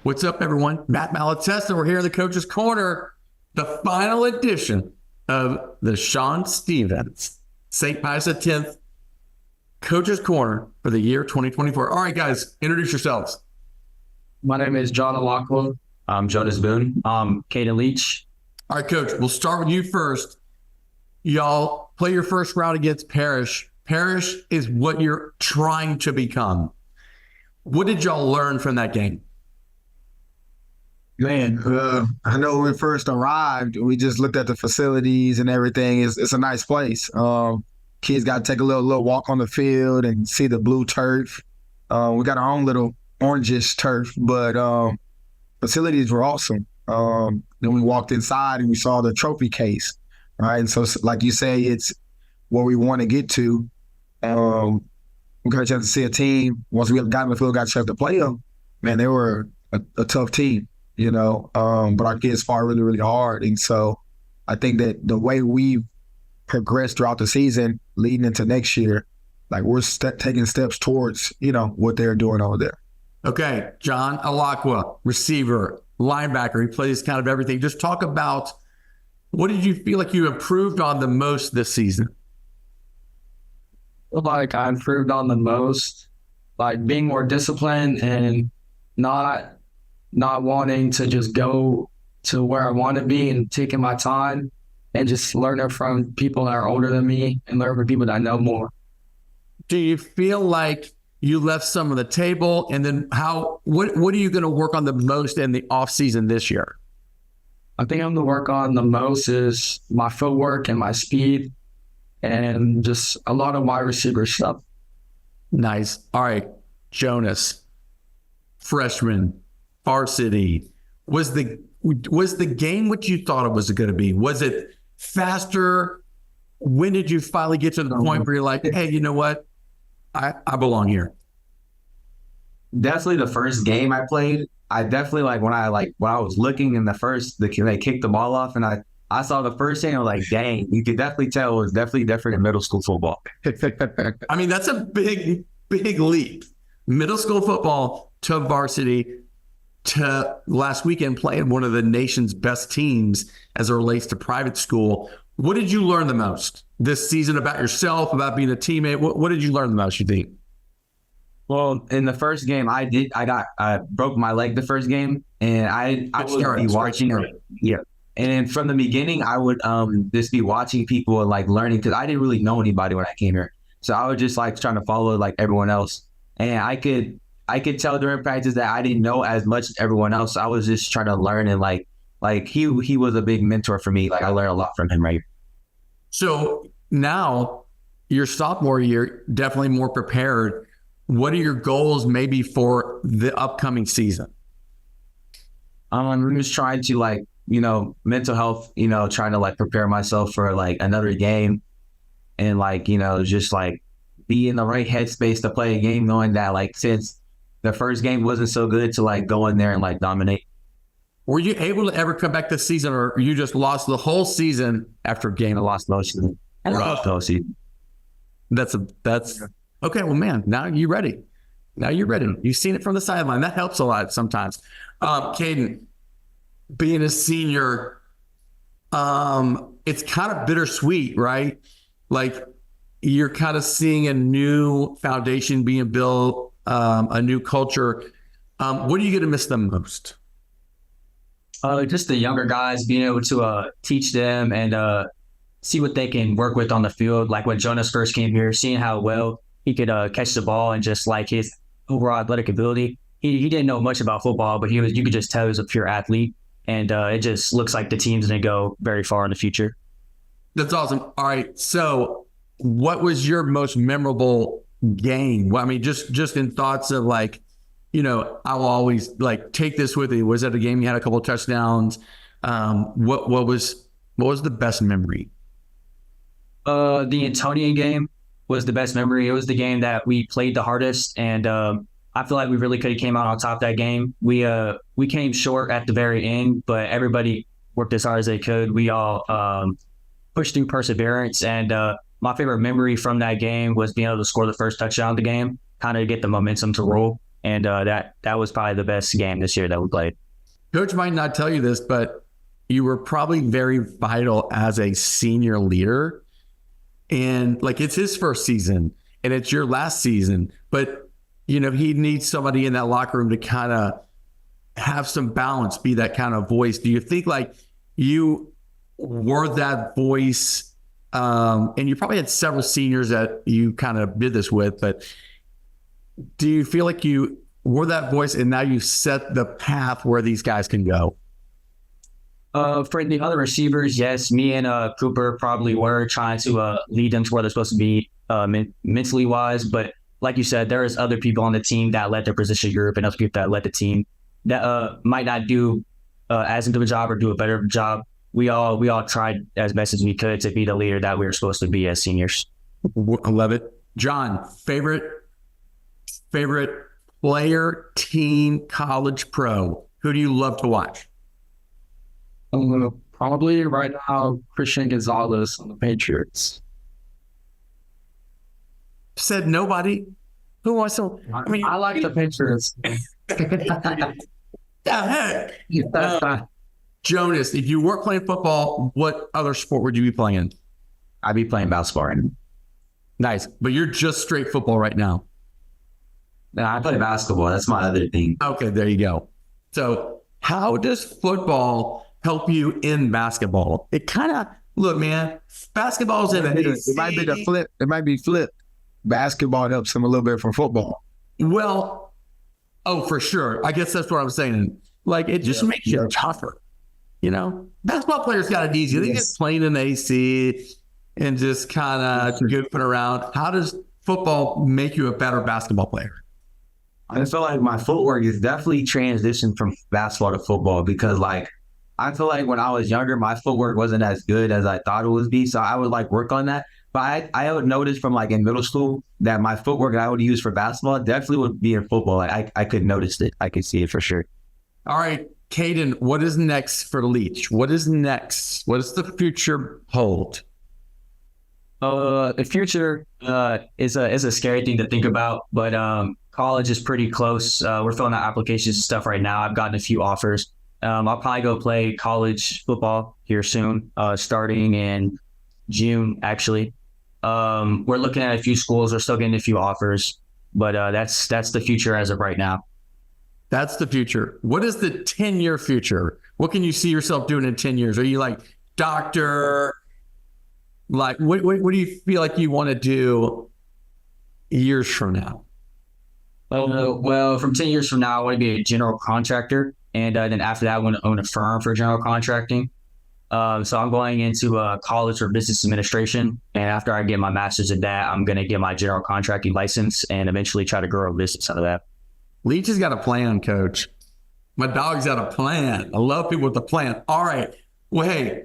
What's up, everyone? Matt Malatesta. We're here in the Coach's Corner, the final edition of the Sean Stevens St. Pius X Coach's Corner for the year 2024. All right, guys, introduce yourselves. My name is John Alakwa. I'm Jonas Boone. I'm Caden Leach. All right, Coach, we'll start with you first. Y'all play your first round against Parish. Parish is what you're trying to become. What did y'all learn from that game? Man, I know when we first arrived, we just looked at the facilities and everything. It's a nice place. Kids got to take a little walk on the field and see the blue turf. We got our own little orangish turf, but facilities were awesome. Then we walked inside and we saw the trophy case, right? And so, like you say, it's where we want to get to. We got a chance to see a team. Once we got in the field, got a chance to play them. Man, they were a tough team. But our kids fought really, really hard. And so I think that the way we've progressed throughout the season leading into next year, like we're taking steps towards, what they're doing over there. Okay, John Alakwa, receiver, linebacker. He plays kind of everything. Just talk about what did you feel like you improved on the most this season? Like I improved on the most, like being more disciplined and not wanting to just go to where I want to be and taking my time and just learning from people that are older than me and learning from people that know more. Do you feel like you left some on the table? And then what are you going to work on the most in the off season this year? I think I'm going to work on the most is my footwork and my speed and just a lot of wide receiver stuff. Nice. All right, Jonas, freshman, varsity. Was the game what you thought it was going to be? Was it faster? When did you finally get to the point where you're like, hey, you know what? I belong here. Definitely the first game I played. I definitely when I was looking in they kicked the ball off and I saw the first thing. I was like, dang, you could definitely tell it was definitely different in middle school football. I mean, that's a big, big leap. Middle school football to varsity to last weekend playing one of the nation's best teams as it relates to private school. What did you learn the most this season about yourself, about being a teammate? What did you learn the most, you think? Well, in the first game, I broke my leg the first game, and I would be watching. Yeah. And from the beginning, I would just be watching people and learning because I didn't really know anybody when I came here. So I was just trying to follow everyone else. And I could tell during practice that I didn't know as much as everyone else. I was just trying to learn and he was a big mentor for me. I learned a lot from him right here. So now your sophomore year, definitely more prepared. What are your goals maybe for the upcoming season? I'm just trying to mental health, trying to prepare myself for another game and just be in the right headspace to play a game, knowing that since the first game wasn't so good to go in there and dominate. Were you able to ever come back this season, or you just lost the whole season after a game? I lost most of the season. That's okay. Well, man, now you're ready. You've seen it from the sideline. That helps a lot sometimes. Caden, being a senior, it's kind of bittersweet, right? You're kind of seeing a new foundation being built, a new culture. What are you going to miss the most? Just the younger guys, being able to teach them and see what they can work with on the field. Like when Jonas first came here, seeing how well he could catch the ball and just his overall athletic ability. He didn't know much about football, but you could just tell he was a pure athlete. And it just looks like the team's going to go very far in the future. That's awesome. All right. So what was your most memorable game? Well, I mean, just in thoughts of I'll always take this with me. Was that a game you had a couple of touchdowns? What was the best memory? The Antonian game was the best memory. It was the game that we played the hardest, and I feel like we really could have came out on top that game. We came short at the very end, but everybody worked as hard as they could. We all pushed through perseverance, and my favorite memory from that game was being able to score the first touchdown of the game, kind of get the momentum to roll. And that was probably the best game this year that we played. Coach might not tell you this, but you were probably very vital as a senior leader. And like, it's his first season and it's your last season, but he needs somebody in that locker room to kind of have some balance, be that kind of voice. Do you think like you were that voice? And you probably had several seniors that you kind of did this with, but do you feel like you were that voice and now you set the path where these guys can go? For the other receivers, yes, me and Cooper probably were trying to lead them to where they're supposed to be mentally wise. But like you said, there is other people on the team that led their position group and other people that led the team that might not do as good of a job or do a better job. We all tried as best as we could to be the leader that we were supposed to be as seniors. I love it. John, favorite player, team, college, pro. Who do you love to watch? Probably right now, Christian Gonzalez on the Patriots. Said nobody. Who wants to? I mean, I like the Patriots. the heck? Jonas, if you weren't playing football, what other sport would you be playing? I'd be playing basketball right now. Nice. But you're just straight football right now. No, I play basketball. That's my other thing. Okay, there you go. So how does football help you in basketball? It kind of, look, man, basketball's in It might be the flip. It might be flipped. Basketball helps them a little bit from football. Well, oh, for sure. I guess that's what I was saying. Like, it just makes you tougher. Basketball players got it easy. They just playing in the AC and just kind of goofing around. How does football make you a better basketball player? I feel like my footwork is definitely transitioned from basketball to football because, like, I feel like when I was younger, my footwork wasn't as good as I thought it would be. So I would like work on that. But I would notice from like in middle school that my footwork that I would use for basketball definitely would be in football. Like I could notice it. I could see it for sure. All right, Caden, what is next for Leach? What is next? What does the future hold? The future is a scary thing to think about, but college is pretty close. We're filling out applications and stuff right now. I've gotten a few offers. I'll probably go play college football here soon, starting in June, actually. We're looking at a few schools. We're still getting a few offers, but that's the future as of right now. That's the future. What is the 10-year future? What can you see yourself doing in 10 years? Are you like doctor? Like, what do you feel like you want to do years from now? Well, from 10 years from now, I want to be a general contractor. And then after that, I want to own a firm for general contracting. So I'm going into college for business administration. And after I get my master's in that, I'm going to get my general contracting license and eventually try to grow a business out of that. Leach has got a plan, Coach. My dog's got a plan. I love people with a plan. All right. Well, hey,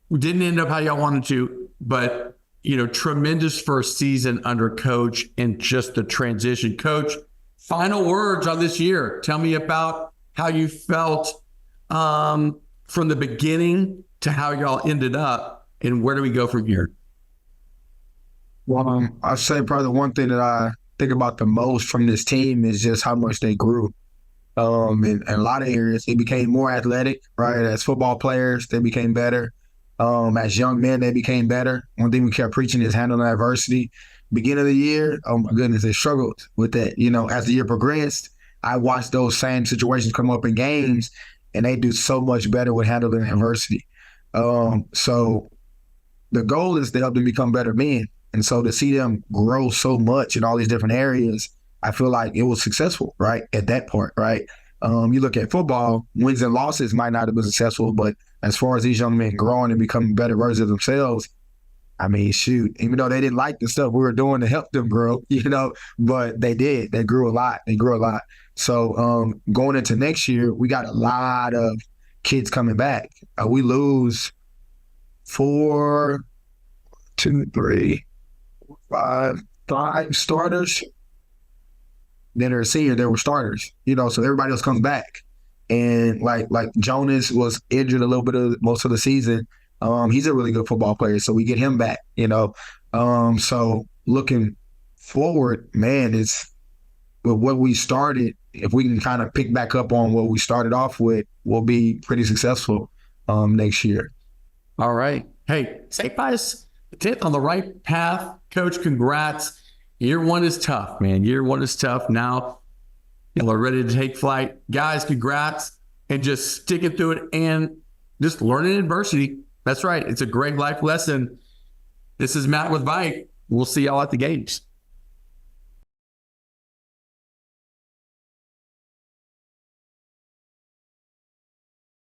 we didn't end up how y'all wanted to, but, tremendous first season under Coach and just the transition. Coach, final words on this year. Tell me about how you felt from the beginning to how y'all ended up, and where do we go from here? Well, I'd say probably the one thing that I think about the most from this team is just how much they grew. In a lot of areas, they became more athletic, right? As football players, they became better. As young men, they became better. One thing we kept preaching is handling adversity. Beginning of the year, oh my goodness, they struggled with that. As the year progressed, I watched those same situations come up in games, and they do so much better with handling adversity. So the goal is to help them become better men. And so to see them grow so much in all these different areas, I feel like it was successful, right, at that part, right? You look at football, wins and losses might not have been successful, but as far as these young men growing and becoming better versions of themselves, I mean, shoot, even though they didn't like the stuff we were doing to help them grow, but they did. They grew a lot. So going into next year, we got a lot of kids coming back. We lose 5 starters. Then they're a senior, they were starters, so everybody else comes back. And like Jonas was injured a little bit of most of the season. He's a really good football player, so we get him back, So looking forward, man, with what we started, if we can kind of pick back up on what we started off with, we'll be pretty successful next year. All right. Hey, St. Pius, 10th on the right path. Coach, congrats. Year one is tough, man. Year one is tough. Now, y'all are ready to take flight. Guys, congrats. And just sticking through it and just learning adversity. That's right. It's a great life lesson. This is Matt with VYPE. We'll see y'all at the games.